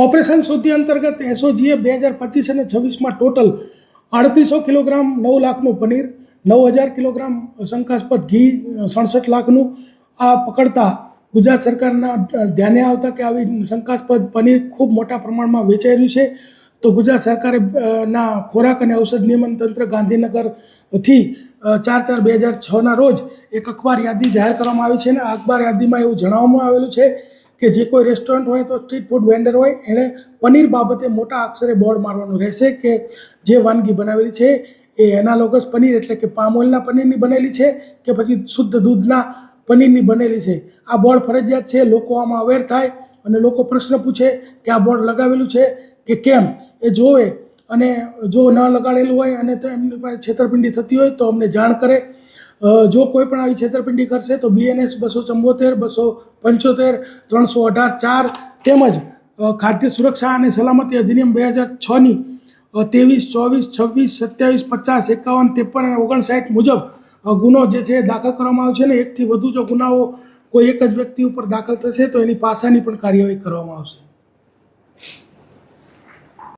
Operation શુદ્ધિ અંતર્ગત એસઓજીએ 2025 અને 26માં ટોટલ 3800 કિલોગ્રામ 9 લાખનું પનીર, 9000 કિલોગ્રામ શંકાસ્પદ ઘી, 67 લાખનું આ પકડતા ગુજરાત સરકારના ધ્યાને આવતા કે આવી શંકાસ્પદ પનીર ખૂબ મોટા પ્રમાણમાં વેચાઈ રહ્યું છે, તો ગુજરાત સરકારે ના ખોરાક અને ઔષધ નિયમન તંત્ર ગાંધીનગરથી 4/4/2006ના રોજ એક અખબાર યાદી જાહેર કરવામાં આવી છે અને આ અખબાર યાદીમાં એવું જણાવવામાં આવેલું છે કે જે કોઈ રેસ્ટોરન્ટ હોય તો સ્ટ્રીટ ફૂડ વેન્ડર હોય એણે પનીર બાબતે મોટા અક્ષરે બોર્ડ મારવાનું રહેશે કે જે વાનગી બનાવેલી છે એ એનાલોગસ પનીર એટલે કે પામ ઓઇલના પનીરની બનેલી છે કે પછી શુદ્ધ દૂધના પનીરની બનેલી છે. આ બોર્ડ ફરજિયાત છે. લોકો આમાં અવેર થાય અને લોકો પ્રશ્ન પૂછે કે આ બોર્ડ લગાવેલું છે કે કેમ, એ જોવે અને જો ન લગાડેલું હોય અને તો એમની પાસે છેતરપિંડી થતી હોય તો અમને જાણ કરે. જો કોઈ પણ આવી છેતરપિંડી કરશે તો BNS 274, 275, 318(4) તેમજ ખાદ્ય સુરક્ષા અને સલામતી અધિનિયમ 2006ની 23, 24, 26, 27, 50, 51, 53 અને 59 મુજબ ગુનો જે છે દાખલ કરવામાં આવશે ને એકથી વધુ જો ગુનાઓ કોઈ એક જ વ્યક્તિ ઉપર દાખલ થશે તો એની પાસાની પણ કાર્યવાહી કરવામાં આવશે.